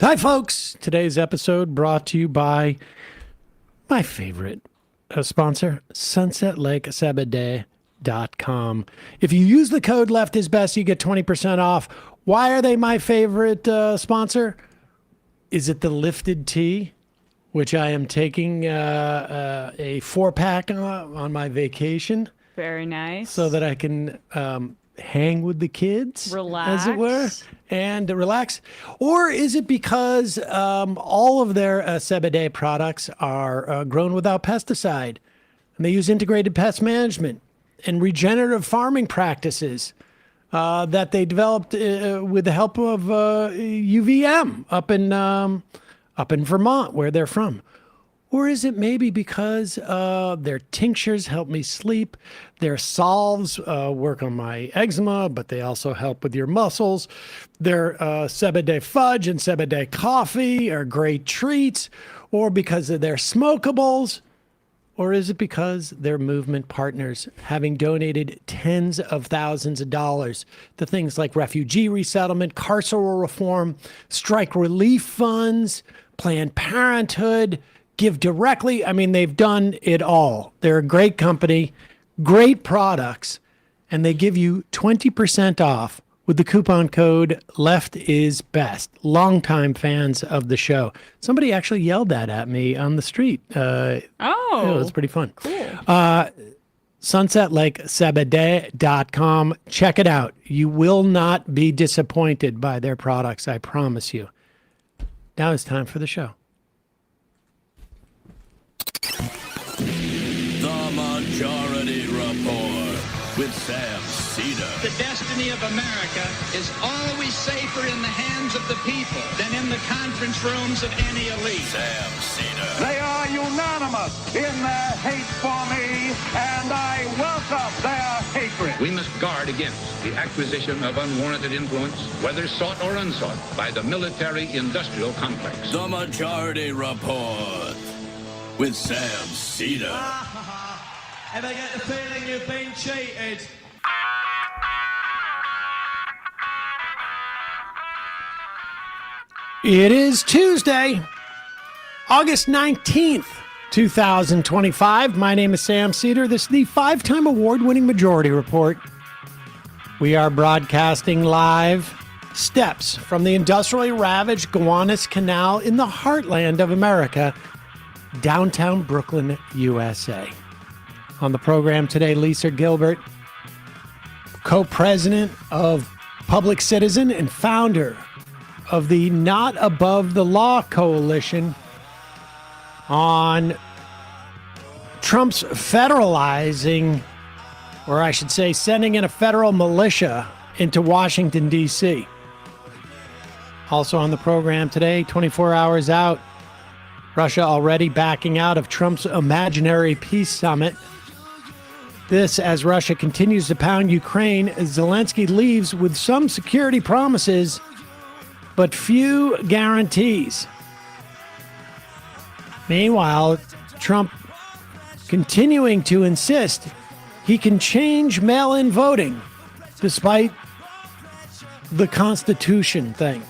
Hi, folks. Today's episode brought to you by my favorite sponsor, sunsetlakesabade.com. If you use the code Left is Best, you get 20% off. Why are they my favorite sponsor? Is it the lifted tea, which I am taking a 4-pack on my vacation? Very nice. So that I can hang with the kids, relax, as it were, and relax? Or is it because all of their Sebede products are grown without pesticide, and they use integrated pest management and regenerative farming practices that they developed with the help of UVM up in Vermont, where they're from? Or is it maybe because their tinctures help me sleep, their salves work on my eczema, but they also help with your muscles, their Sebede fudge and Sebede coffee are great treats, or because of their smokables? Or is it because they're movement partners, having donated tens of thousands of dollars to things like refugee resettlement, carceral reform, strike relief funds, Planned Parenthood, Give Directly? I mean, they've done it all. They're a great company, great products, and they give you 20% off with the coupon code LEFTISBEST. Longtime fans of the show. Somebody actually yelled that at me on the street. It was pretty fun. Cool. sunsetlakesabade.com. Check it out. You will not be disappointed by their products, I promise you. Now it's time for the show. The Majority Report with Sam Seder. The destiny of America is always safer in the hands of the people than in the conference rooms of any elite. Sam Seder. They are unanimous in their hate for me, and I welcome their hatred. We must guard against the acquisition of unwarranted influence, whether sought or unsought, by the military-industrial complex. The Majority Report with Sam Seder. Ever get the feeling you've been cheated? It is Tuesday, August 19th, 2025. My name is Sam Seder. This is the 5-time award-winning Majority Report. We are broadcasting live steps from the industrially ravaged Gowanus Canal in the heartland of America, downtown Brooklyn, USA. On the program today, Lisa Gilbert, co-president of Public Citizen and founder of the Not Above the Law Coalition, on Trump's federalizing, or I should say sending in a federal militia into Washington, D.C. Also on the program today, 24 hours out, Russia already backing out of Trump's imaginary peace summit. This as Russia continues to pound Ukraine as Zelensky leaves with some security promises, but few guarantees. Meanwhile, Trump continuing to insist he can change mail-in voting despite the Constitution thing.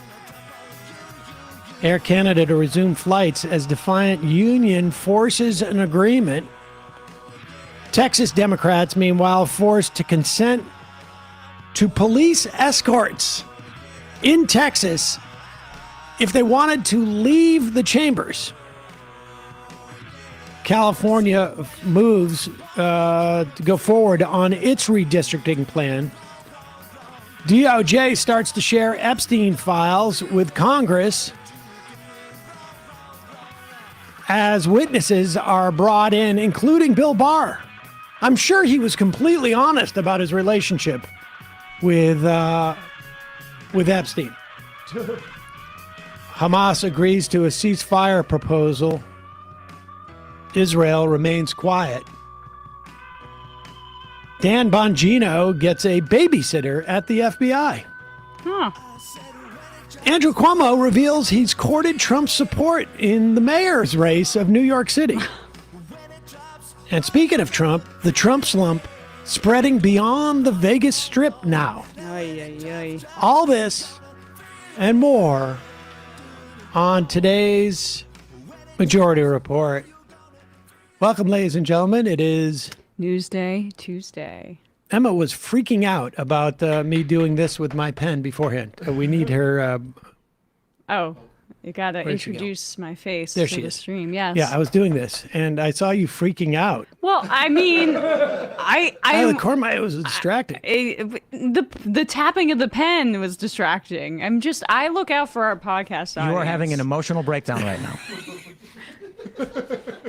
Air Canada to resume flights as defiant union forces an agreement. Texas Democrats, meanwhile, forced to consent to police escorts in Texas if they wanted to leave the chambers. California moves to go forward on its redistricting plan. DOJ starts to share Epstein files with Congress as witnesses are brought in, including Bill Barr. I'm sure he was completely honest about his relationship with Epstein. Hamas agrees to a ceasefire proposal. Israel remains quiet. Dan Bongino gets a babysitter at the FBI. Andrew Cuomo reveals he's courted Trump's support in the mayor's race of New York City. And speaking of Trump, the Trump slump spreading beyond the Vegas Strip now. Ay, ay, ay. All this and more on today's Majority Report. Welcome, ladies and gentlemen. It is Newsday, Tuesday. Emma was freaking out about me doing this with my pen beforehand. We need her. Oh, you gotta Where'd she go? introduce my face There to she the is. stream. Yes. Yeah, I was doing this, and I saw you freaking out. Well, I mean, Out of the corner of my eye, it was distracting. the tapping of the pen was distracting. I look out for our podcast audience. You are having an emotional breakdown right now.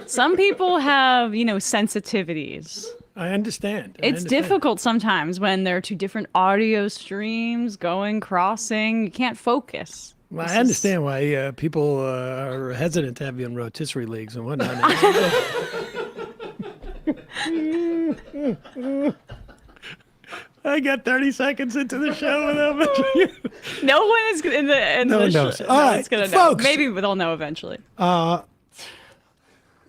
Some people have, sensitivities. I understand. It's difficult sometimes when there are two different audio streams crossing. You can't focus. Well, I understand why people are hesitant to have you in rotisserie leagues and whatnot. I got 30 seconds into the show without mentioning you. No one is in the No one knows. show. All No right, one's gonna know. folks. Maybe they'll know eventually.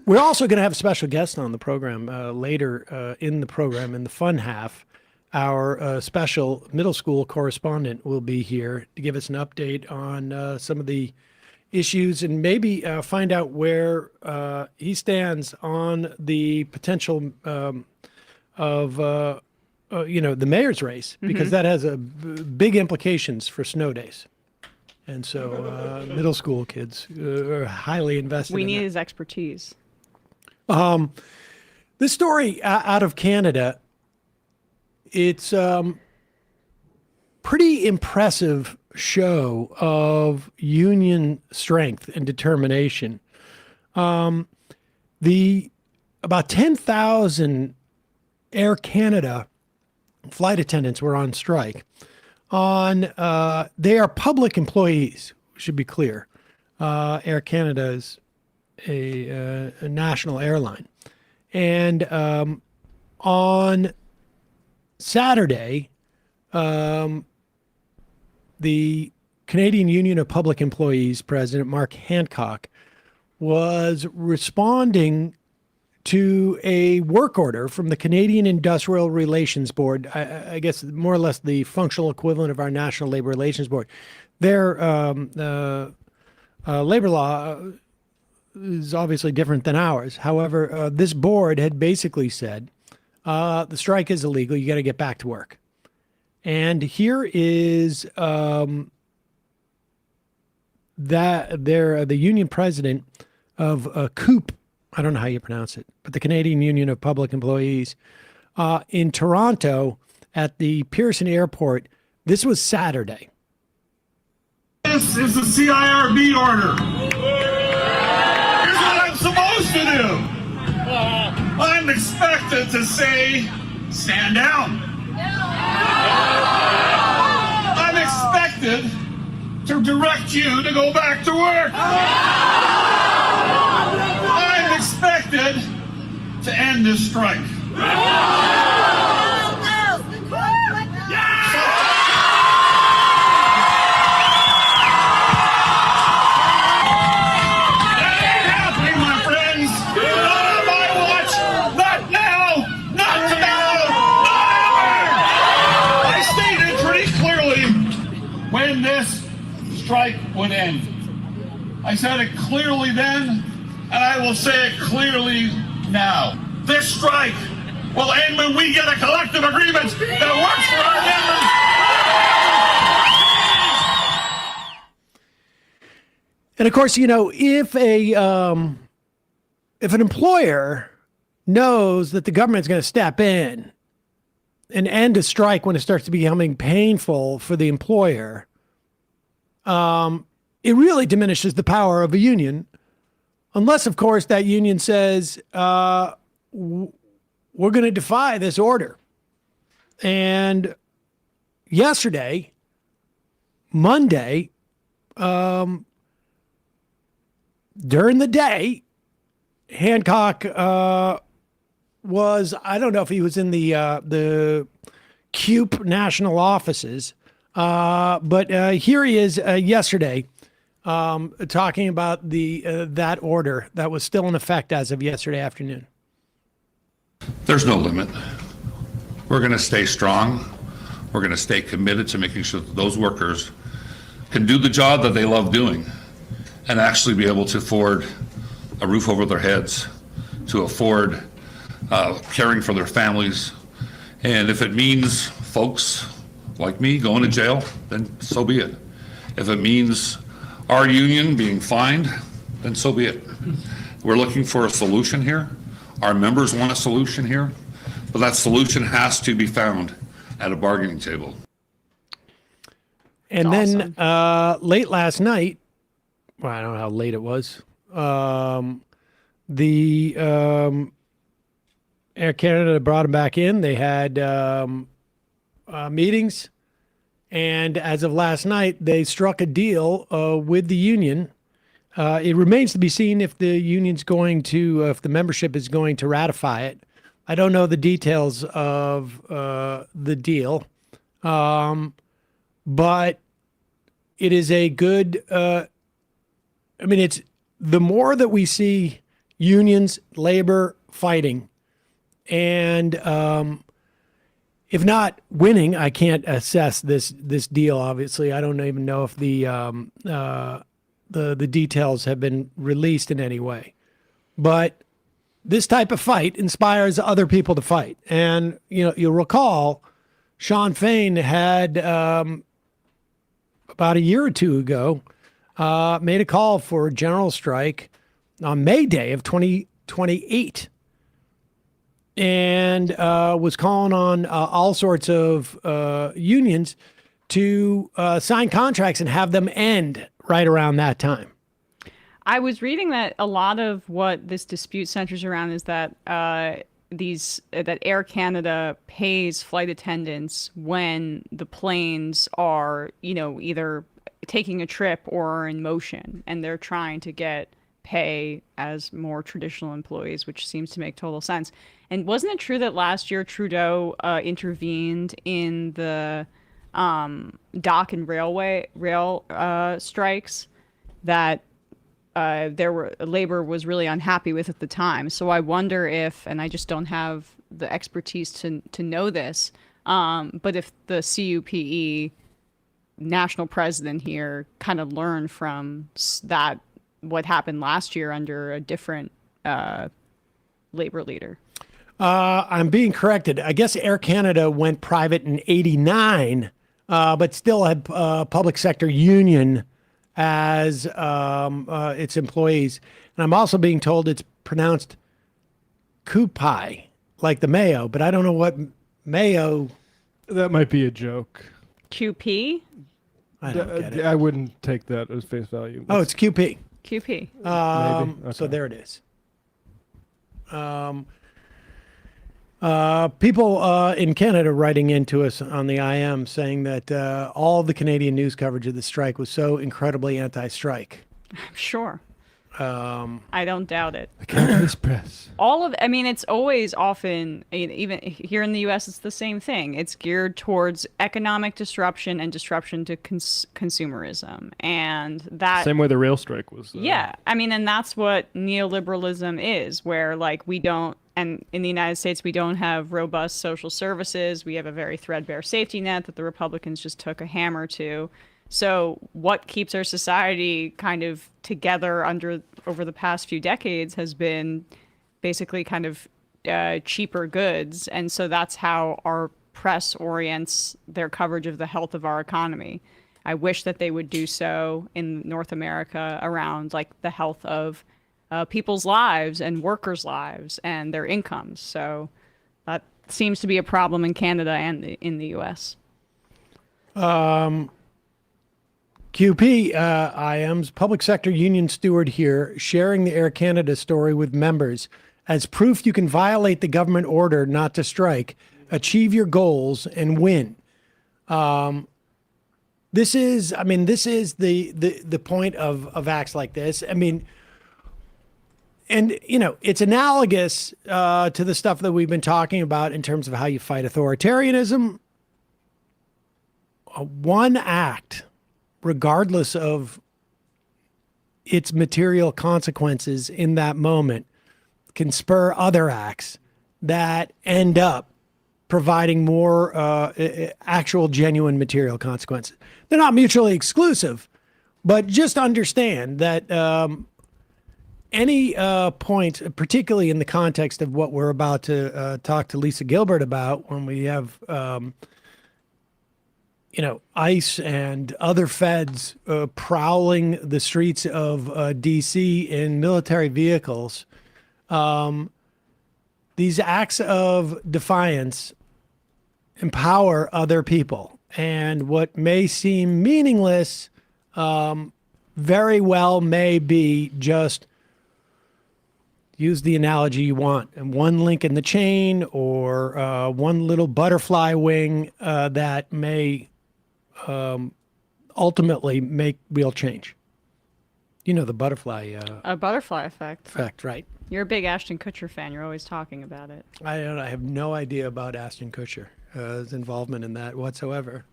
We're also going to have a special guest on the program later in the program in the fun half. Our special middle school correspondent will be here to give us an update on some of the issues and maybe find out where he stands on the potential of the mayor's race, because that has big implications for snow days. And so middle school kids are highly invested We in need that. his expertise. This story out of Canada, it's pretty impressive show of union strength and determination. About 10,000 Air Canada flight attendants were on strike. They are public employees, should be clear. Air Canada is a national airline. And on Saturday, the Canadian Union of Public Employees president, Mark Hancock, was responding to a work order from the Canadian Industrial Relations Board, I guess more or less the functional equivalent of our National Labor Relations Board. Their labor law is obviously different than ours. However, this board had basically said, the strike is illegal. You got to get back to work. And here is the union president of COOP. I don't know how you pronounce it, but the Canadian Union of Public Employees in Toronto at the Pearson Airport. This was Saturday. This is the CIRB order. Here's what I'm supposed to do. I'm expected to say, stand down. I'm expected to direct you to go back to work. I'm expected to end this strike. Strike would end. I said it clearly then, and I will say it clearly now. This strike will end when we get a collective agreement that works for our members. And of course, if an employer knows that the government's going to step in and end a strike when it starts to becoming painful for the employer, it really diminishes the power of a union, unless, of course, that union says, we're going to defy this order. And yesterday, Monday, during the day, Hancock was, I don't know if he was in the CUPE national offices, but here he is yesterday talking about that order that was still in effect as of yesterday afternoon. There's no limit. We're going to stay strong. We're going to stay committed to making sure that those workers can do the job that they love doing. and actually be able to afford a roof over their heads, to afford caring for their families. And if it means folks like me going to jail, then so be it. If it means our union being fined, then so be it. We're looking for a solution here. Our members want a solution here, but that solution has to be found at a bargaining table. And That's then late last night, well, I don't know how late it was, the Air Canada brought them back in. They had meetings. And as of last night, they struck a deal with the union. It remains to be seen if the union's going to, if the membership is going to ratify it. I don't know the details of the deal, but it is a good. I mean, it's the more that we see unions, labor fighting, and if not winning, I can't assess this deal. Obviously, I don't even know if the details have been released in any way. But this type of fight inspires other people to fight. And you'll recall, Sean Fain had about a year or two ago made a call for a general strike on May Day of 2028. And was calling on all sorts of unions to sign contracts and have them end right around that time. I was reading that a lot of what this dispute centers around is that that Air Canada pays flight attendants when the planes are, either taking a trip or in motion, and they're trying to get pay as more traditional employees, which seems to make total sense. And wasn't it true that last year Trudeau intervened in the dock and rail strikes that labor was really unhappy with at the time? So I wonder if, and I just don't have the expertise to know this, but if the CUPE national president here kind of learned from that, what happened last year under a different labor leader. I'm being corrected. I guess Air Canada went private in '89, but still had public sector union as its employees. And I'm also being told it's pronounced Kupai, like the mayo, but I don't know what mayo. That might be a joke. QP? I don't get it. I wouldn't take that as face value. Oh, it's QP. QP. Maybe. So Okay. there it is. People in Canada writing into us on the IM saying that all the Canadian news coverage of the strike was so incredibly anti-strike. I'm sure. I don't doubt it. The Canada's press. It's always often, even here in the U.S., it's the same thing. It's geared towards economic disruption and disruption to consumerism. And that... Same way the rail strike was. Yeah. And that's what neoliberalism is, where, we don't... And in the United States, we don't have robust social services. We have a very threadbare safety net that the Republicans just took a hammer to. So what keeps our society kind of together over the past few decades has been basically kind of cheaper goods. And so that's how our press orients their coverage of the health of our economy. I wish that they would do so in North America around the health of people's lives and workers' lives and their incomes. So that seems to be a problem in Canada and in the U.S. QP, IM's public sector union steward here, sharing the Air Canada story with members as proof you can violate the government order not to strike, achieve your goals, and win. This is the point of acts like this. It's analogous to the stuff that we've been talking about in terms of how you fight authoritarianism. One act, regardless of its material consequences in that moment, can spur other acts that end up providing more actual genuine material consequences. They're not mutually exclusive, But just understand that any point, particularly in the context of what we're about to talk to Lisa Gilbert about, when we have, ICE and other feds prowling the streets of D.C. in military vehicles, these acts of defiance empower other people. And what may seem meaningless very well may be just, use the analogy you want, and one link in the chain or one little butterfly wing that may ultimately make real change. You know, the butterfly A butterfly effect. effect, right? You're a big Ashton Kutcher fan. You're always talking about it. I have no idea about Ashton Kutcher's involvement in that whatsoever.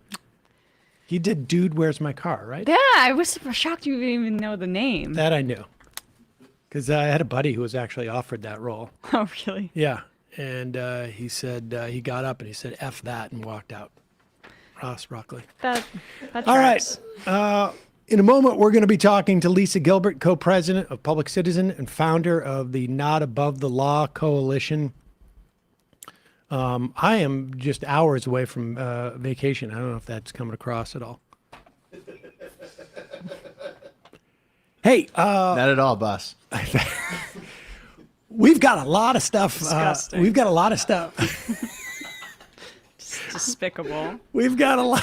He did Dude, Where's My Car, right? Yeah, I was shocked you didn't even know the name. That I knew. Because I had a buddy who was actually offered that role. Oh, really? Yeah. And he said, he got up and he said, F that, and walked out. Ross Rockley. That All tracks. right. In a moment, we're going to be talking to Lisa Gilbert, co-president of Public Citizen and founder of the Not Above the Law Coalition. I am just hours away from vacation. I don't know if that's coming across at all. Hey, Not at all, boss. we've got a lot of stuff. Disgusting. We've got a lot of stuff. Despicable. We've got a lot.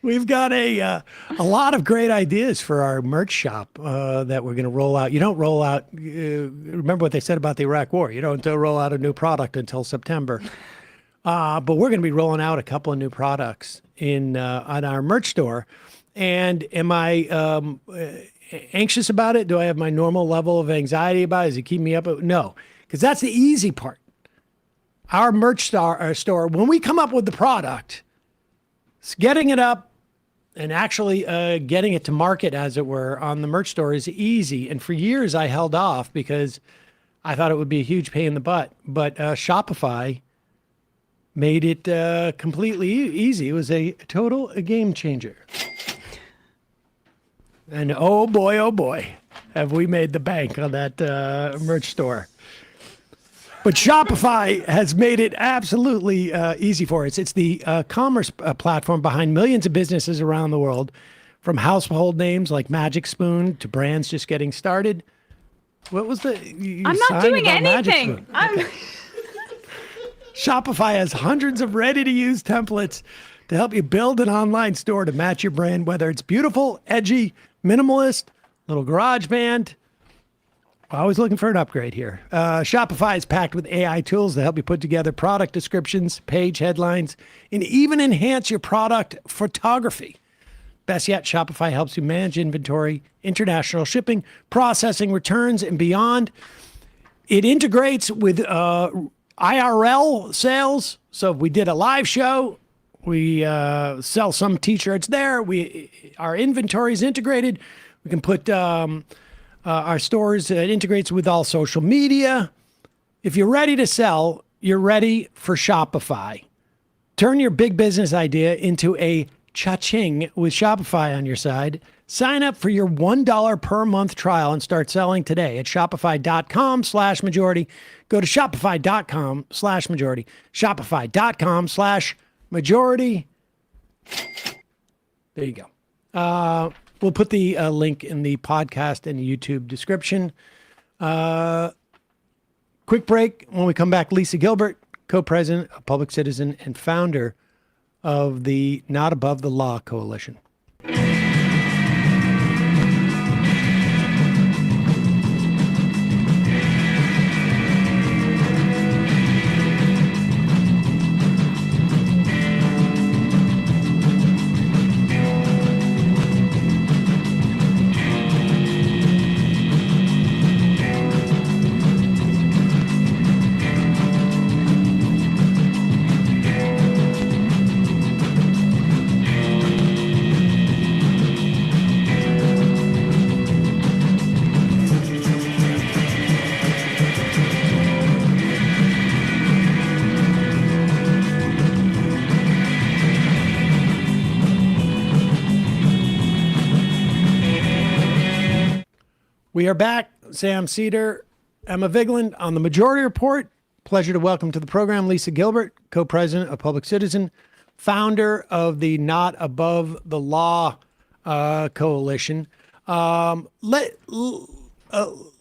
We've got a lot of great ideas for our merch shop that we're going to roll out. You don't roll out. Remember what they said about the Iraq War. You don't roll out a new product until September. But we're going to be rolling out a couple of new products on our merch store. And am I anxious about it? Do I have my normal level of anxiety about it? Does it keep me up? No, because that's the easy part. Our merch store, when we come up with the product, it's getting it up and actually getting it to market, as it were, on the merch store is easy. And for years, I held off because I thought it would be a huge pain in the butt. But Shopify made it completely easy. It was a total game changer. And oh boy, have we made the bank on that merch store. But Shopify has made it absolutely easy for us. It's the commerce platform behind millions of businesses around the world, from household names like Magic Spoon to brands just getting started. What was the? I'm not doing anything. Okay. Shopify has hundreds of ready-to-use templates to help you build an online store to match your brand, whether it's beautiful, edgy, minimalist, little garage band. Always looking for an upgrade here. Shopify is packed with AI tools to help you put together product descriptions, page headlines, and even enhance your product photography. Best yet, Shopify helps you manage inventory, international shipping, processing, returns, and beyond. It integrates with IRL sales. So if we did a live show, we sell some t-shirts there. Our inventory is integrated. We can put our stores. It integrates with all social media. If you're ready to sell, you're ready for Shopify. Turn your big business idea into a cha-ching with Shopify on your side. Sign up for your $1 per month trial and start selling today at shopify.com/majority. Go to shopify.com/majority. Shopify.com/majority. There you go. We'll put the link in the podcast and YouTube description. Quick break. When we come back, Lisa Gilbert, co-president of Public Citizen and founder of the Not Above the Law Coalition. We are back. Sam Seder, Emma Vigeland on the Majority Report. Pleasure to welcome to the program Lisa Gilbert, co-president of Public Citizen, founder of the Not Above the Law Coalition. Lisa,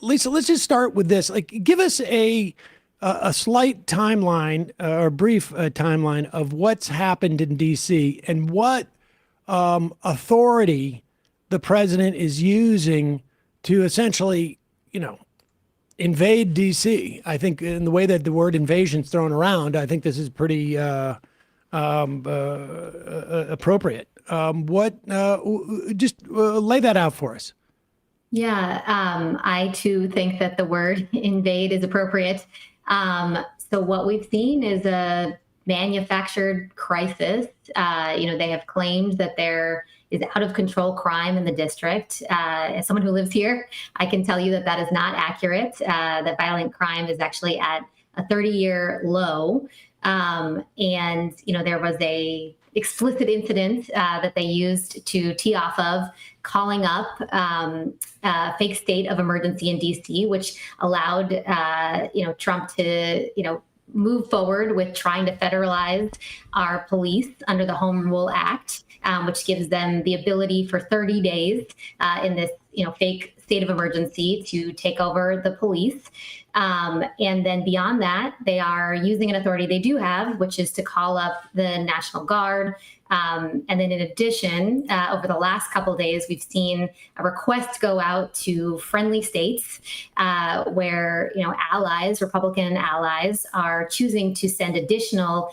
let's just start with this. Like, give us a slight timeline or brief timeline of what's happened in D.C. and what authority the president is using to essentially, invade D.C. I think in the way that the word invasion is thrown around, I think this is pretty appropriate. Just lay that out for us. Yeah, I too think that the word invade is appropriate. So what we've seen is a manufactured crisis. They have claimed that there is out of control crime in the district. As someone who lives here, I can tell you that that is not accurate. That violent crime is actually at a 30-year low. There was a explicit incident that they used to tee off of, calling up a fake state of emergency in DC, which allowed Trump to move forward with trying to federalize our police under the Home Rule Act, which gives them the ability for 30 days in this fake state of emergency to take over the police. And then beyond that, they are using an authority they do have, which is to call up the National Guard. And then in addition, over the last couple of days, we've seen a request go out to friendly states where, allies, Republican allies, are choosing to send additional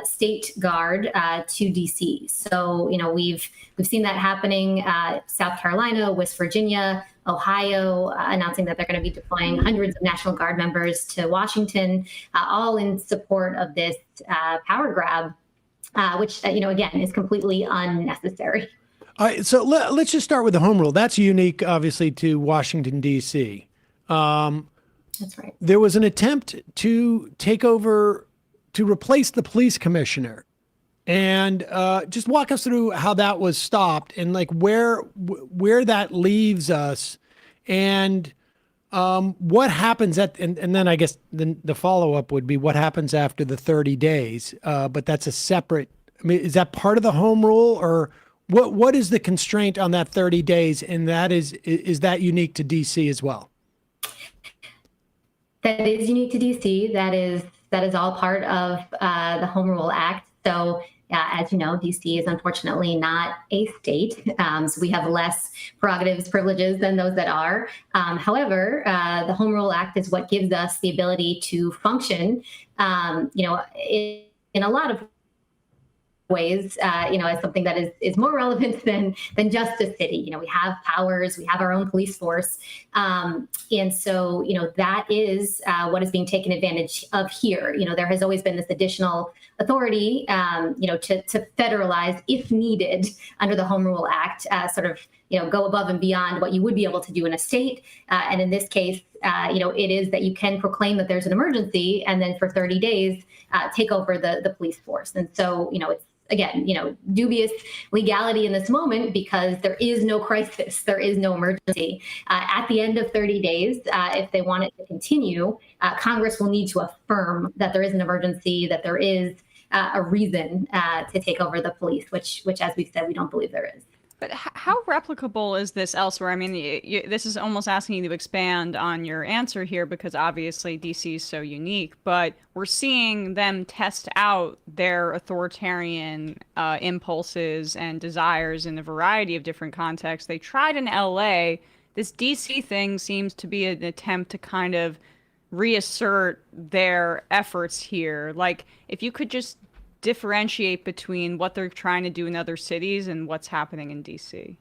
state guard to DC. So, we've seen that happening. South Carolina, West Virginia, Ohio, announcing that they're going to be deploying hundreds of National Guard members to Washington, all in support of this power grab, which, again, is completely unnecessary. All right, so let's just start with the home rule. That's unique, obviously, to Washington, D.C. That's right. There was an attempt to take over, to replace the police commissioner. And just walk us through how that was stopped and like where that leaves us and what happens and then I guess the follow-up would be what happens after the 30 days. But that's a separate, is that part of the home rule or what is the constraint on that 30 days? And that is that unique to DC as well? That is unique to DC. That is all part of the Home Rule Act. So as you know, DC is unfortunately not a state, so we have less prerogatives, privileges than those that are. However, the Home Rule Act is what gives us the ability to function, in a lot of ways, as something that is more relevant than just a city. We have powers, we have our own police force. And so, that is what is being taken advantage of here. There has always been this additional authority, to federalize if needed under the Home Rule Act, go above and beyond what you would be able to do in a state. And in this case, it is that you can proclaim that there's an emergency and then for 30 days, take over the police force. And so, it's, again, dubious legality in this moment because there is no crisis, there is no emergency. At the end of 30 days, if they want it to continue, Congress will need to affirm that there is an emergency, that there is a reason to take over the police, which, as we've said, we don't believe there is. But how replicable is this elsewhere? I mean, this is almost asking you to expand on your answer here because obviously DC is so unique, but we're seeing them test out their authoritarian impulses and desires in a variety of different contexts. They tried in LA. This DC thing seems to be an attempt to kind of reassert their efforts here. Like, if you could just differentiate between what they're trying to do in other cities and what's happening in DC.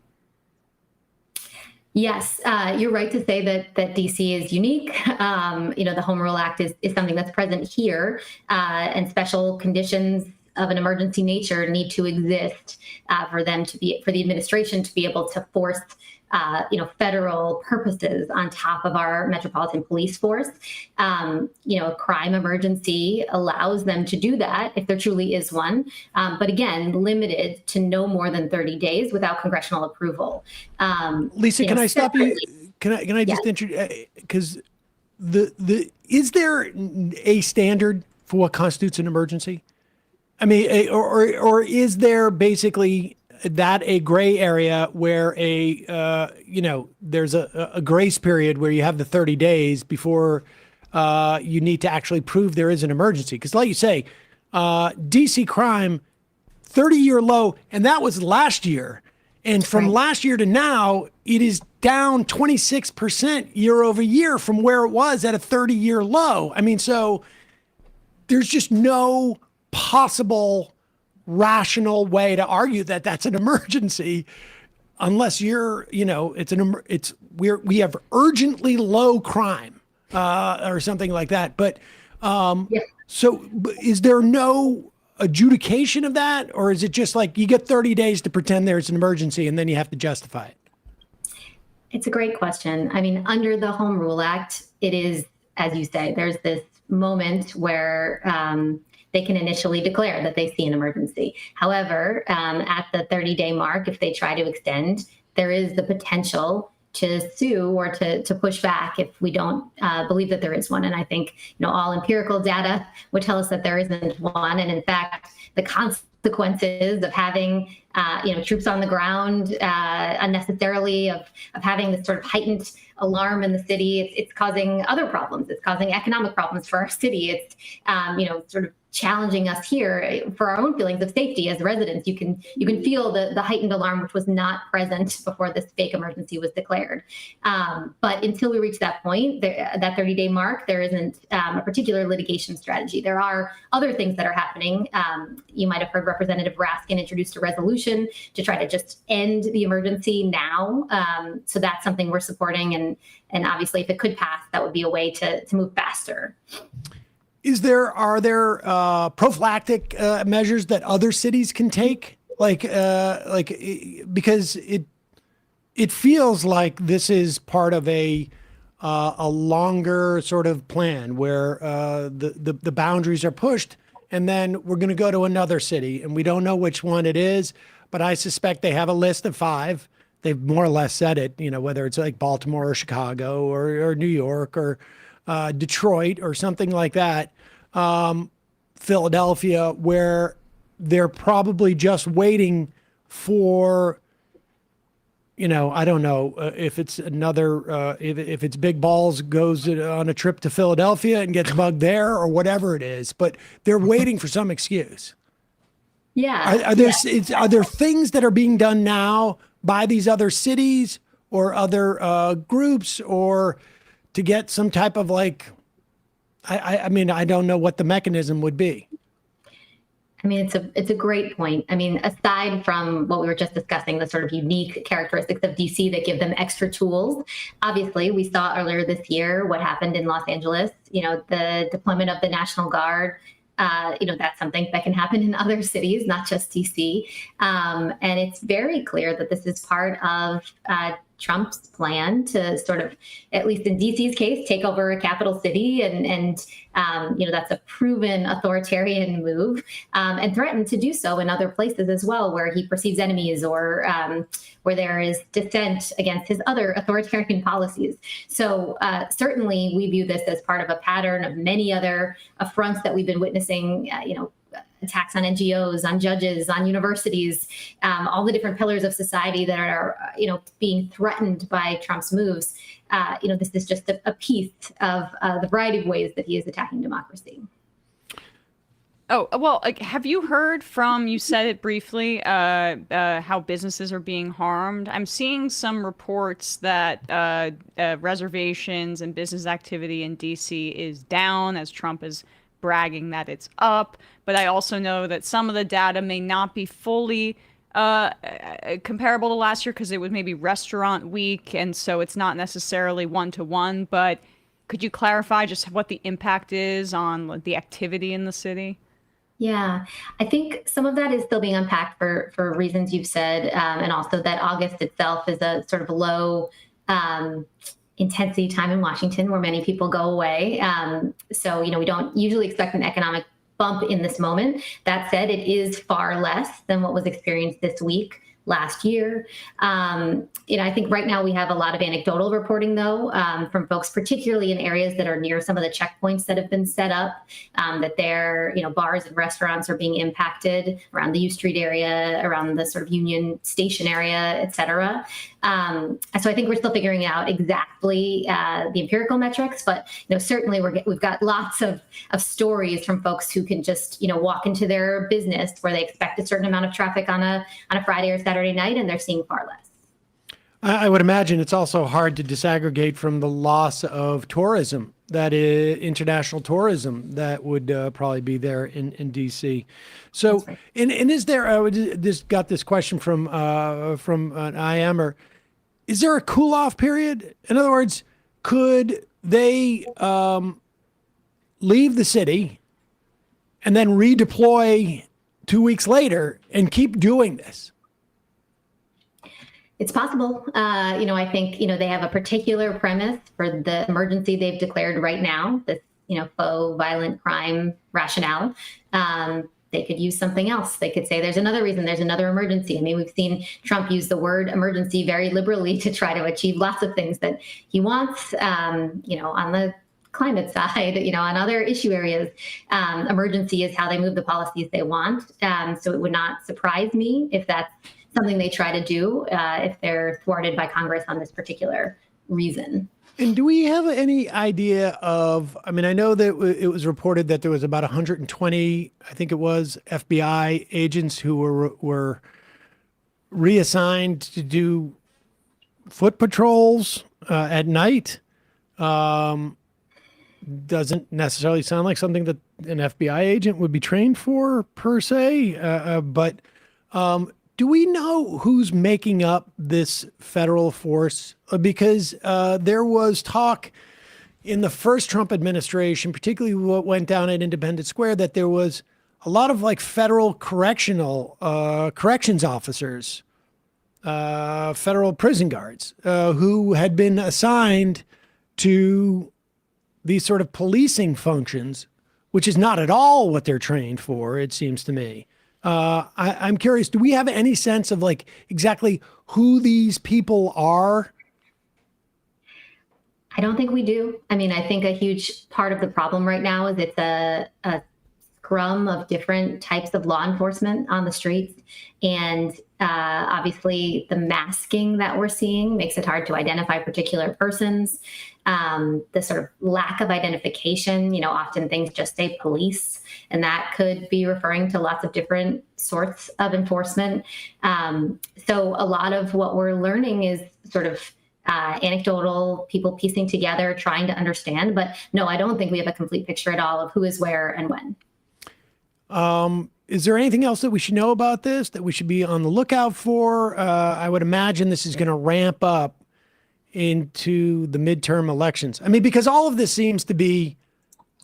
Yes, you're right to say that DC is unique. The Home Rule Act is something that's present here, and special conditions of an emergency nature need to exist for the administration to be able to force federal purposes on top of our metropolitan police force. A crime emergency allows them to do that if there truly is one, but again, limited to no more than 30 days without congressional approval. Lisa, can I stop you? can I just Yes. introduce, because is there a standard for what constitutes an emergency? I mean, or is there basically that a gray area where there's a grace period where you have the 30 days before you need to actually prove there is an emergency? Because like you say, DC crime, 30-year low, and that was last year. And from Right. last year to now, it is down 26% year over year from where it was at a 30-year low. I mean, so there's just no possible rational way to argue that that's an emergency unless we have urgently low crime or something like that. But Yeah. so is there no adjudication of that, or is it just like you get 30 days to pretend there's an emergency and then you have to justify it? It's a great question. I mean, under the Home Rule Act, it is, as you say, there's this moment where they can initially declare that they see an emergency. However, at the 30-day mark, if they try to extend, there is the potential to sue or to push back if we don't believe that there is one. And I think all empirical data would tell us that there isn't one. And in fact, the consequences of having troops on the ground unnecessarily, of having this sort of heightened alarm in the city, it's causing other problems. It's causing economic problems for our city. It's sort of challenging us here for our own feelings of safety as residents. You can feel the heightened alarm, which was not present before this fake emergency was declared. But until we reach that point, that 30-day mark, there isn't a particular litigation strategy. There are other things that are happening. You might have heard Representative Raskin introduced a resolution to try to just end the emergency now. So that's something we're supporting. And obviously, if it could pass, that would be a way to move faster. Are there prophylactic measures that other cities can take? Because it feels like this is part of a longer sort of plan where the boundaries are pushed, and then we're going to go to another city, and we don't know which one it is, but I suspect they have a list of 5. They've more or less said it, whether it's like Baltimore or Chicago or New York or Detroit or something like that, Philadelphia, where they're probably just waiting for, I don't know if it's another, if it's Big Balls goes on a trip to Philadelphia and gets bugged there or whatever it is, but they're waiting for some excuse. Yeah. Are there things that are being done now by these other cities or other groups, or to get some type of I mean, I don't know what the mechanism would be. I mean, it's a great point. I mean, aside from what we were just discussing, the sort of unique characteristics of DC that give them extra tools, obviously, we saw earlier this year what happened in Los Angeles, the deployment of the National Guard. That's something that can happen in other cities, not just DC. And it's very clear that this is part of Trump's plan to sort of, at least in DC's case, take over a capital city. And that's a proven authoritarian move, and threaten to do so in other places as well, where he perceives enemies or where there is dissent against his other authoritarian policies. So certainly we view this as part of a pattern of many other affronts that we've been witnessing, attacks on NGOs, on judges, on universities, all the different pillars of society that are, being threatened by Trump's moves. This is just a piece of the variety of ways that he is attacking democracy. Oh, well, have you heard from, you said it briefly, how businesses are being harmed? I'm seeing some reports that reservations and business activity in DC is down as Trump is bragging that it's up. But I also know that some of the data may not be fully comparable to last year because it was maybe restaurant week. And so it's not necessarily one-to-one. But could you clarify just what the impact is on the activity in the city? Yeah, I think some of that is still being unpacked for reasons you've said, and also that August itself is a sort of low intensity time in Washington where many people go away. So, we don't usually expect an economic bump in this moment. That said, it is far less than what was experienced this week last year. I think right now we have a lot of anecdotal reporting, though, from folks, particularly in areas that are near some of the checkpoints that have been set up, that their, bars and restaurants are being impacted around the U Street area, around the sort of Union Station area, et cetera. So I think we're still figuring out exactly the empirical metrics, but certainly we've got lots of stories from folks who can just walk into their business where they expect a certain amount of traffic on a Friday or Saturday night, and they're seeing far less. I would imagine it's also hard to disaggregate from the loss of tourism, that is international tourism that would probably be there in DC. So, right. and is there? I just got this question from an IMer. Is there a cool off period? In other words, could they leave the city and then redeploy 2 weeks later and keep doing this? It's possible. I think, they have a particular premise for the emergency they've declared right now, this, faux violent crime rationale. They could use something else. They could say there's another reason, there's another emergency. I mean, we've seen Trump use the word emergency very liberally to try to achieve lots of things that he wants, on the climate side, on other issue areas. Emergency is how they move the policies they want. So it would not surprise me if that's something they try to do if they're thwarted by Congress on this particular reason. And do we have any idea of, I know that it was reported that there was about 120, I think it was, FBI agents who were reassigned to do foot patrols at night. Doesn't necessarily sound like something that an FBI agent would be trained for per se, but do we know who's making up this federal force? Because there was talk in the first Trump administration, particularly what went down at Independence Square, that there was a lot of federal corrections officers, federal prison guards, who had been assigned to these sort of policing functions, which is not at all what they're trained for, it seems to me. I'm curious, do we have any sense of exactly who these people are? I don't think we do. I think a huge part of the problem right now is it's a scrum of different types of law enforcement on the streets. And obviously the masking that we're seeing makes it hard to identify particular persons. The sort of lack of identification, often things just say police, and that could be referring to lots of different sorts of enforcement. So a lot of what we're learning is sort of anecdotal, people piecing together, trying to understand. But no, I don't think we have a complete picture at all of who is where and when. Is there anything else that we should know about this, that we should be on the lookout for? I would imagine this is going to ramp up into the midterm elections. Because all of this seems to be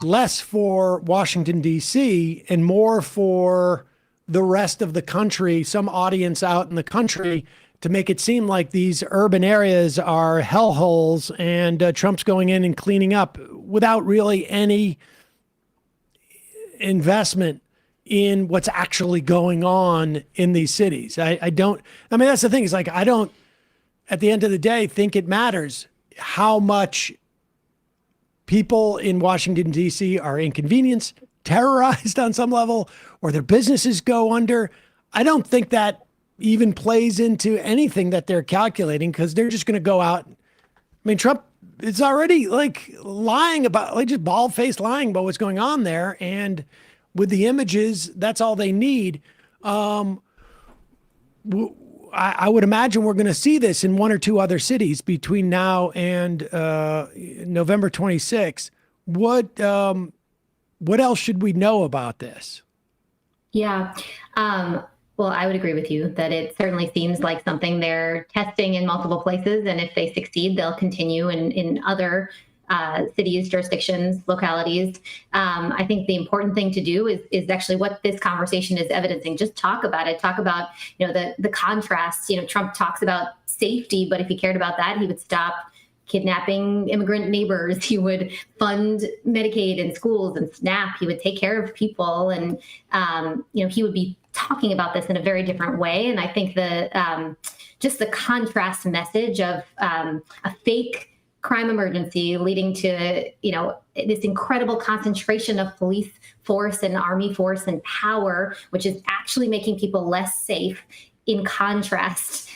less for Washington, D.C. and more for the rest of the country, some audience out in the country, to make it seem like these urban areas are hellholes and Trump's going in and cleaning up without really any investment in what's actually going on in these cities. I don't, that's the thing, is I don't, at the end of the day, think it matters how much people in Washington, D.C. are inconvenienced, terrorized on some level, or their businesses go under. I don't think that even plays into anything that they're calculating, because they're just going to go out. Trump is already lying about, just bald-faced lying about what's going on there. And with the images, that's all they need. I would imagine we're going to see this in one or two other cities between now and November 26th. What else should we know about this? Yeah. Well, I would agree with you that it certainly seems like something they're testing in multiple places. And if they succeed, they'll continue in other cities, jurisdictions, localities. I think the important thing to do is actually what this conversation is evidencing. Just talk about it. Talk about, the contrast. Trump talks about safety, but if he cared about that, he would stop kidnapping immigrant neighbors. He would fund Medicaid and schools and SNAP. He would take care of people. And, he would be talking about this in a very different way. And I think just the contrast message of a fake crime emergency leading to, this incredible concentration of police force and army force and power, which is actually making people less safe, in contrast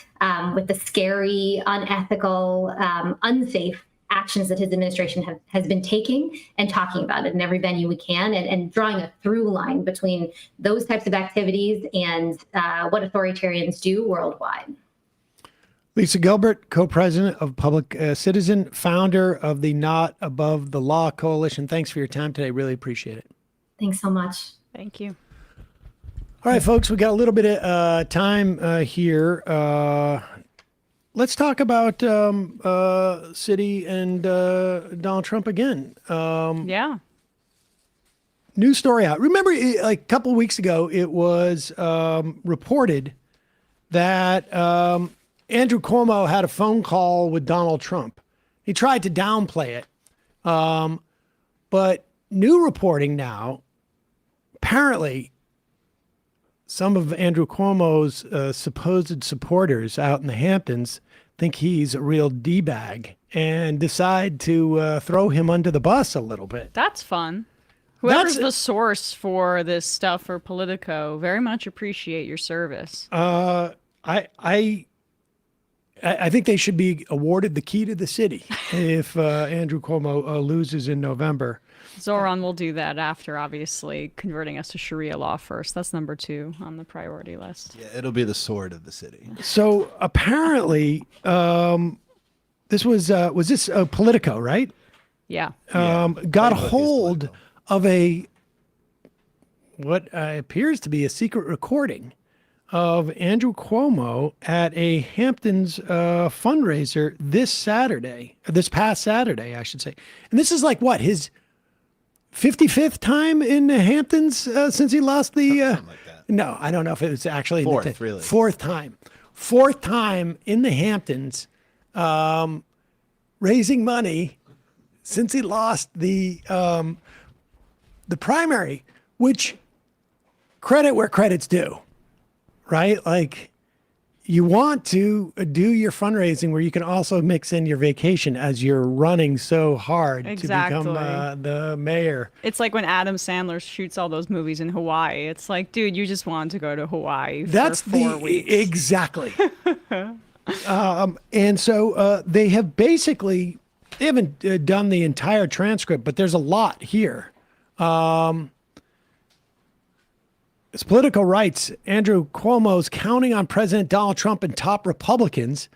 with the scary, unethical, unsafe actions that his administration has been taking, and talking about it in every venue we can, and drawing a through line between those types of activities and what authoritarians do worldwide. Lisa Gilbert, co-president of Public Citizen, founder of the Not Above the Law Coalition. Thanks for your time today. Really appreciate it. Thanks so much. Thank you. All right, folks, we got a little bit of time here. Let's talk about Citi and Donald Trump again. Yeah. News story out. Remember, like a couple of weeks ago, it was reported that Andrew Cuomo had a phone call with Donald Trump. He tried to downplay it. But new reporting now, apparently, some of Andrew Cuomo's supposed supporters out in the Hamptons think he's a real D-bag and decide to throw him under the bus a little bit. That's fun. Whoever's the source for this stuff for Politico, very much appreciate your service. I think they should be awarded the key to the city if Andrew Cuomo loses in November. Zoran will do that after, obviously, converting us to Sharia law first. That's number 2 on the priority list. Yeah, it'll be the sword of the city. So apparently, this was this Politico, right? Yeah. Got hold of what appears to be a secret recording of Andrew Cuomo at a Hamptons fundraiser this past Saturday, I should say. And this is like what, his 55th time in the Hamptons since he lost the... Something like that. No, I don't know if it was actually... Fourth, really. Fourth time in the Hamptons, raising money since he lost the primary, which credit where credit's due, right? Like, you want to do your fundraising where you can also mix in your vacation as you're running so hard to become the mayor. It's like when Adam Sandler shoots all those movies in Hawaii. It's like, dude, you just wanted to go to Hawaii for 4 weeks. Exactly. And so they haven't done the entire transcript, but there's a lot here. As Politico writes, Andrew Cuomo's counting on President Donald Trump and top Republicans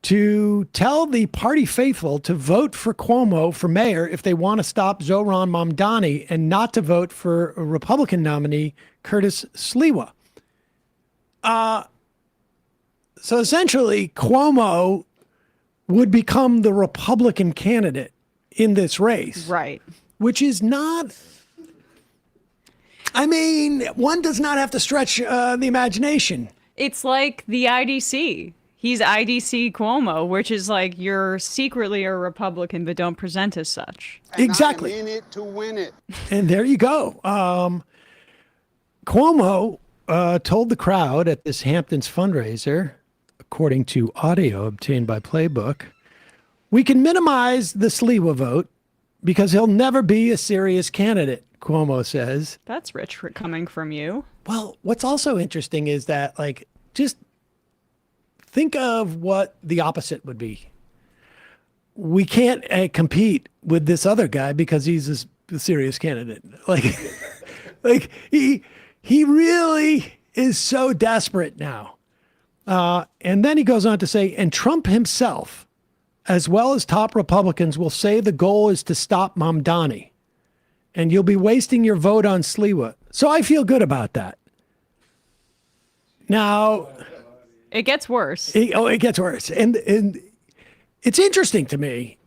to tell the party faithful to vote for Cuomo for mayor if they want to stop Zohran Mamdani, and not to vote for a Republican nominee, Curtis Sliwa. So essentially, Cuomo would become the Republican candidate in this race. Right. Which is not... I mean, one does not have to stretch the imagination. It's like the IDC. He's IDC Cuomo, which is like you're secretly a Republican, but don't present as such. Exactly. I'm in it to win it. And there you go. Cuomo told the crowd at this Hamptons fundraiser, according to audio obtained by Playbook, we can minimize the Sliwa vote because he'll never be a serious candidate, Cuomo says. That's rich coming from you. Well, what's also interesting is that, like, just think of what the opposite would be. We can't compete with this other guy because he's a serious candidate. Like, he really is so desperate now. And then he goes on to say, and Trump himself, as well as top Republicans, will say the goal is to stop Mamdani. And you'll be wasting your vote on Sliwa. So I feel good about that. Now... It gets worse. It gets worse. And it's interesting to me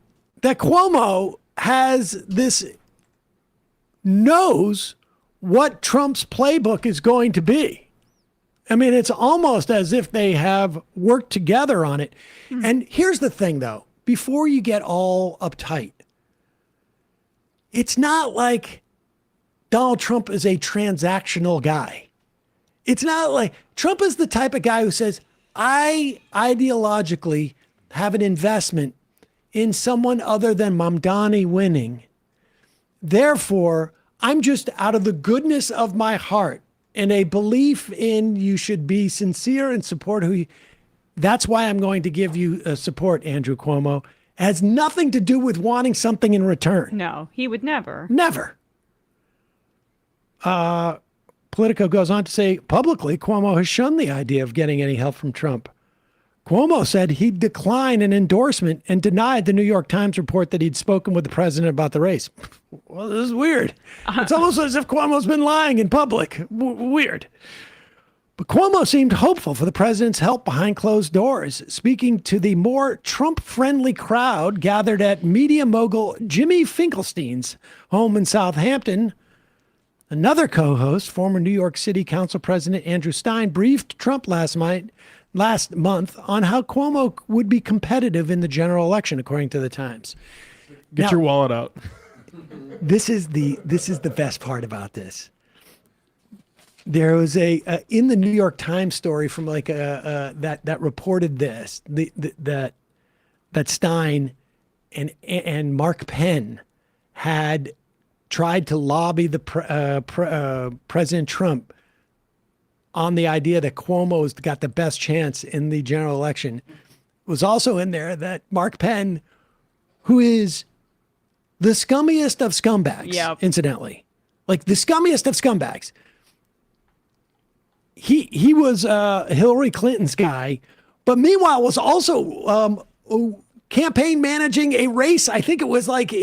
that Cuomo knows what Trump's playbook is going to be. I mean, it's almost as if they have worked together on it. And here's the thing, though. Before you get all uptight, it's not like Donald Trump is a transactional guy. It's not like Trump is the type of guy who says, I ideologically have an investment in someone other than Mamdani winning. Therefore, I'm just out of the goodness of my heart and a belief in you should be sincere and support who you. That's why I'm going to give you support, Andrew Cuomo. It has nothing to do with wanting something in return. No, he would never. Never. Politico goes on to say publicly, Cuomo has shunned the idea of getting any help from Trump. Cuomo said he'd decline an endorsement and denied the New York Times report that he'd spoken with the president about the race. Well, this is weird. It's almost as if Cuomo's been lying in public. Weird. But Cuomo seemed hopeful for the president's help behind closed doors, speaking to the more Trump-friendly crowd gathered at media mogul Jimmy Finkelstein's home in Southampton. Another co-host, former New York City Council President Andrew Stein, briefed Trump last month on how Cuomo would be competitive in the general election, according to the Times. Get your wallet out. This is the best part about this. There was a in the New York Times story from that reported this that Stein and Mark Penn had tried to lobby the President Trump on the idea that Cuomo's got the best chance in the general election. It was also in there that Mark Penn, who is the scummiest of scumbags, incidentally, like the scummiest of scumbags. He was Hillary Clinton's guy, but meanwhile was also campaign managing a race. I think it was like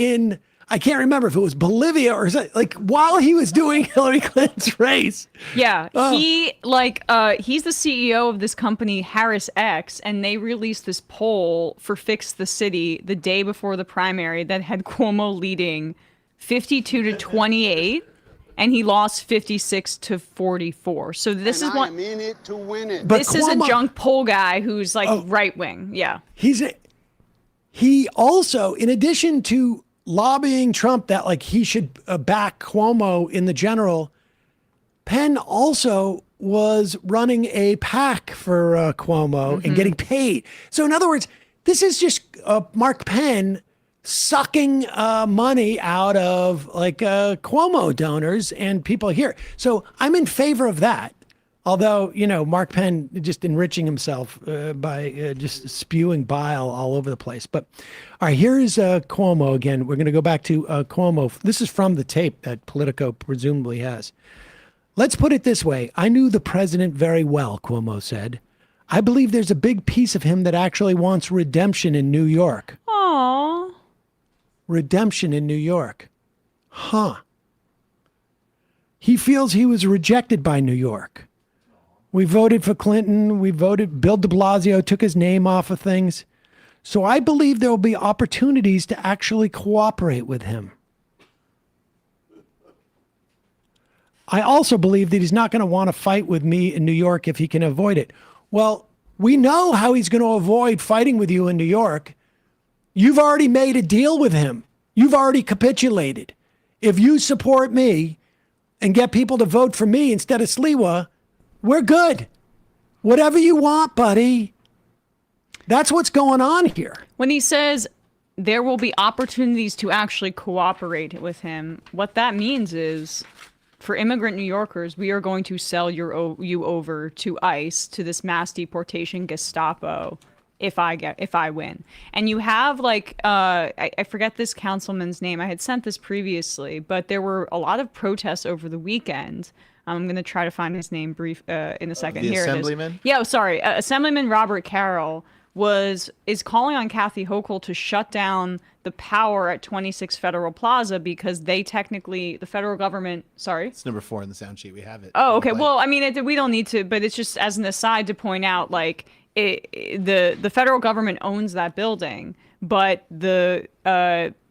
I can't remember if it was Bolivia or like while he was doing Hillary Clinton's race. Yeah, he's the CEO of this company Harris X, and they released this poll for Fix the City the day before the primary that had Cuomo leading 52-28. And he lost 56-44. So this is one. I'm in it to win it. But this Cuomo, is a junk poll guy who's like right wing. Yeah. He also, in addition to lobbying Trump that like he should back Cuomo in the general, Penn also was running a PAC for Cuomo and getting paid. So in other words, this is just Mark Penn sucking money out of like Cuomo donors and people here. So I'm in favor of that. Although, Mark Penn just enriching himself by just spewing bile all over the place. But all right, here's Cuomo again. We're going to go back to Cuomo. This is from the tape that Politico presumably has. Let's put it this way. I knew the president very well, Cuomo said. I believe there's a big piece of him that actually wants redemption in New York. Aww. Redemption in New York. Huh. He feels he was rejected by New York. We voted for Clinton. Bill de Blasio took his name off of things. So I believe there will be opportunities to actually cooperate with him. I also believe that he's not going to want to fight with me in New York if he can avoid it. Well, we know how he's going to avoid fighting with you in New York. You've already made a deal with him. You've already capitulated. If you support me and get people to vote for me instead of Sliwa, we're good. Whatever you want, buddy. That's what's going on here. When he says there will be opportunities to actually cooperate with him, what that means is for immigrant New Yorkers, we are going to sell you over to ICE, to this mass deportation Gestapo, if I win. And you have I forget this councilman's name. I had sent this previously, but there were a lot of protests over the weekend. I'm going to try to find his name in a second. The Here Assemblyman? It is. Yeah, sorry. Assemblyman Robert Carroll is calling on Kathy Hochul to shut down the power at 26 Federal Plaza because the federal government, sorry? It's number 4 in the sound sheet. We have it. Oh, okay. Well, I mean, we don't need to, but it's just as an aside to point out, the federal government owns that building, but the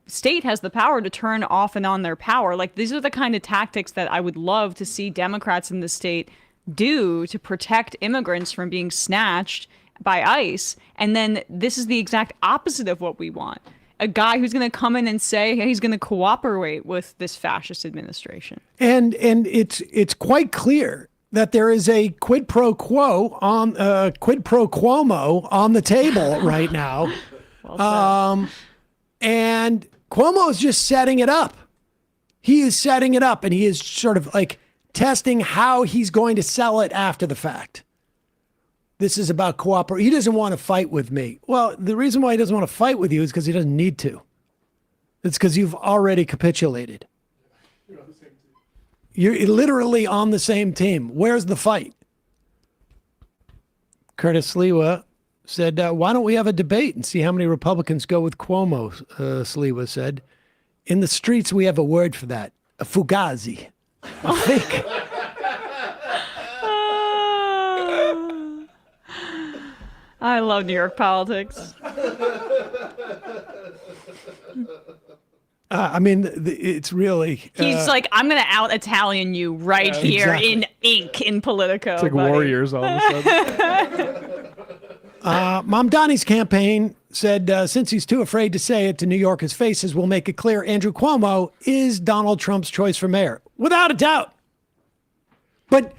state has the power to turn off and on their power. These are the kind of tactics that I would love to see Democrats in the state do to protect immigrants from being snatched by ICE. And then this is the exact opposite of what we want. A guy who's going to come in and say he's going to cooperate with this fascist administration. And it's quite clear that there is a quid pro quo on quid pro Cuomo on the table right now. And Cuomo is just setting it up. He is setting it up, and he is sort of like testing how he's going to sell it after the fact. This is about cooperation. He doesn't want to fight with me. Well, the reason why he doesn't want to fight with you is because he doesn't need to. It's because you've already capitulated. You're literally on the same team. Where's the fight? Curtis Sliwa said, why don't we have a debate and see how many Republicans go with Cuomo, Sliwa said. In the streets, we have a word for that. A fugazi. A fake. I love New York politics. I mean, it's really... He's like, I'm going to out-Italian you right here in ink in Politico. It's like buddy. Warriors all of a sudden. Mamdani's campaign said, since he's too afraid to say it to New Yorkers' faces, we'll make it clear Andrew Cuomo is Donald Trump's choice for mayor. Without a doubt. But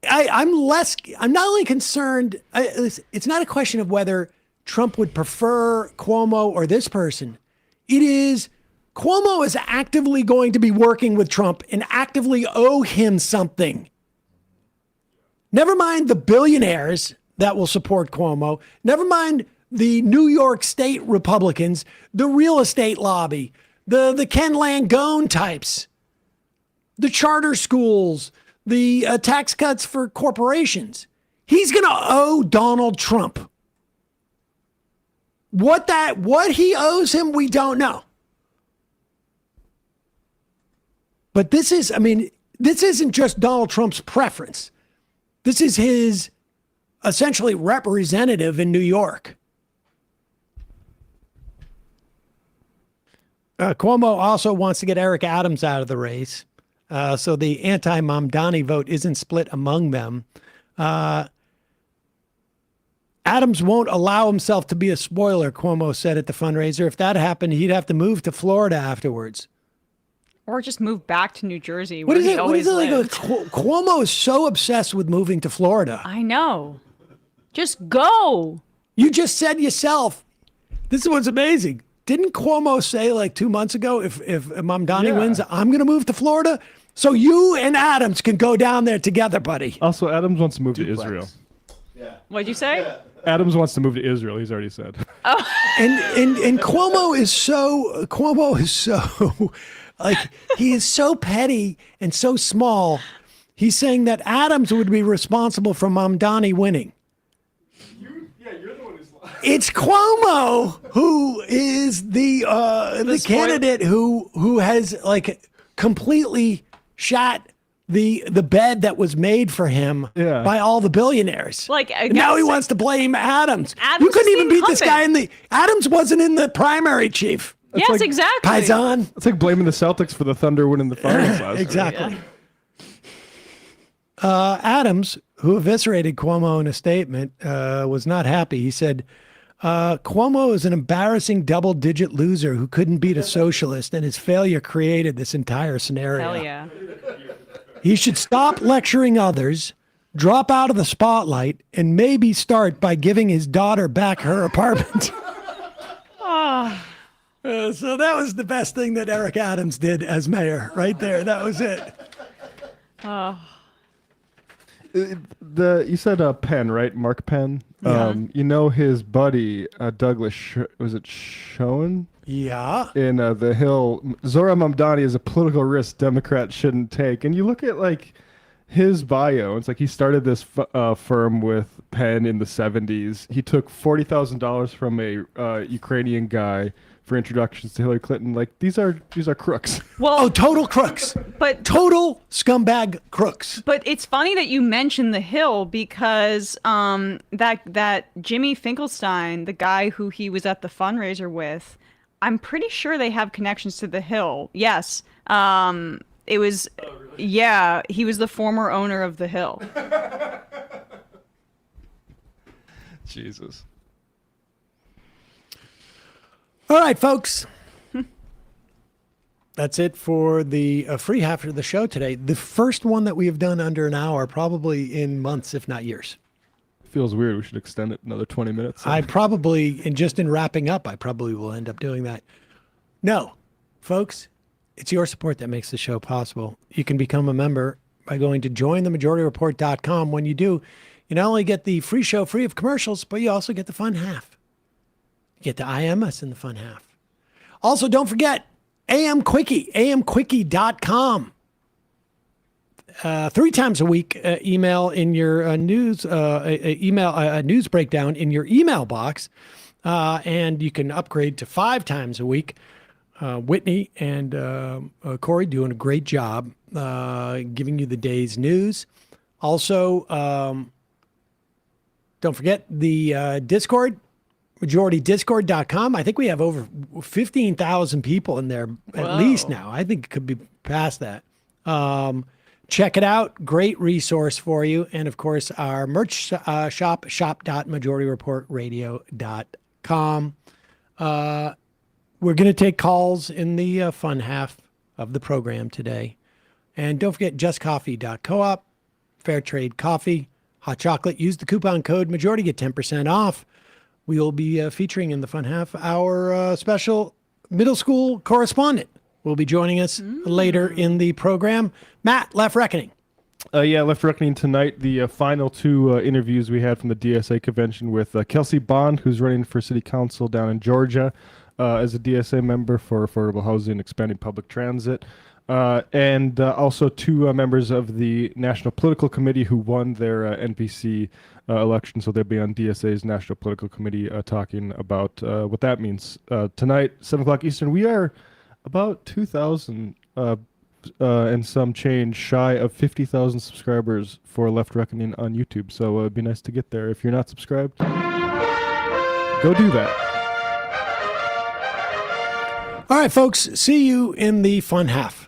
I'm not only concerned, it's not a question of whether Trump would prefer Cuomo or this person. It is Cuomo is actively going to be working with Trump and actively owe him something. Never mind the billionaires that will support Cuomo. Never mind the New York State Republicans, the real estate lobby, the Ken Langone types, the charter schools, the tax cuts for corporations. He's going to owe Donald Trump. What he owes him, we don't know. But this isn't just Donald Trump's preference. This is his essentially representative in New York. Cuomo also wants to get Eric Adams out of the race. So the anti-Mamdani vote isn't split among them. Adams won't allow himself to be a spoiler, Cuomo said at the fundraiser. If that happened, he'd have to move to Florida afterwards. Or just move back to New Jersey, What where is he it? What always is it like? lived. Cuomo is so obsessed with moving to Florida. I know. Just go. You just said yourself. This is what's amazing. Didn't Cuomo say like 2 months ago, if Mamdani wins, I'm going to move to Florida? So you and Adams can go down there together, buddy. Also, Adams wants to move to Israel. What'd you say? Adams wants to move to Israel. He's already said. Oh. And Cuomo is so like, he is so petty and so small. He's saying that Adams would be responsible for Mamdani winning. You're the one who's lying. It's Cuomo who is the candidate who has like completely shot the bed that was made for him by all the billionaires. Like, I now he guess- wants to blame Adams. Adams You couldn't is the even beat this guy incumbent. Adams wasn't in the primary, Chief. Yes, like exactly. Paisan. It's like blaming the Celtics for the Thunder winning the finals last Exactly. Adams, who eviscerated Cuomo in a statement, was not happy. He said, Cuomo is an embarrassing double-digit loser who couldn't beat a socialist, and his failure created this entire scenario. Hell yeah. He should stop lecturing others, drop out of the spotlight, and maybe start by giving his daughter back her apartment. So that was the best thing that Eric Adams did as mayor, right there. That was it. You said Penn, right? Mark Penn. You know his buddy Douglas. Was it Schoen? Yeah. In The Hill, Zora Mamdani is a political risk Democrats shouldn't take. And you look at like his bio. It's like he started this firm with Penn in the 70s. He took $40,000 from a Ukrainian guy for introductions to Hillary Clinton. Like these are crooks. Well, total crooks. But total scumbag crooks. But it's funny that you mentioned The Hill because that Jimmy Finkelstein, the guy who he was at the fundraiser with, I'm pretty sure they have connections to The Hill. Yes. It was, yeah, he was the former owner of The Hill. Jesus. All right, folks. That's it for the free half of the show today. The first one that we have done under an hour, probably in months, if not years. Feels weird. We should extend it another 20 minutes. I probably, and just in wrapping up, I probably will end up doing that. No, folks, it's your support that makes the show possible. You can become a member by going to jointhemajorityreport.com. When you do, you not only get the free show free of commercials, but you also get the fun half. You get to IM us in the fun half. Also, don't forget, AM Quickie, amquickie.com. 3 times a week, email in your news breakdown in your email box, and you can upgrade to 5 times a week. Whitney and Corey doing a great job giving you the day's news. Also, don't forget the Discord. MajorityDiscord.com. I think we have over 15,000 people in there at least now. I think it could be past that. Check it out. Great resource for you. And of course, our merch shop, shop.majorityreportradio.com. We're going to take calls in the fun half of the program today. And don't forget justcoffee.coop, fair trade coffee, hot chocolate. Use the coupon code majority, get 10% off. We will be featuring in the fun half our special middle school correspondent will be joining us later in the program. Matt, Left Reckoning. Left Reckoning tonight. The final 2 interviews we had from the DSA convention with Kelsey Bond, who's running for city council down in Georgia as a DSA member for affordable housing, expanding public transit. And also 2 members of the National Political Committee who won their NPC election. So they'll be on DSA's National Political Committee talking about what that means. Tonight, 7 o'clock Eastern, we are about 2,000 and some change shy of 50,000 subscribers for Left Reckoning on YouTube. So it'd be nice to get there. If you're not subscribed, go do that. All right, folks, see you in the fun half.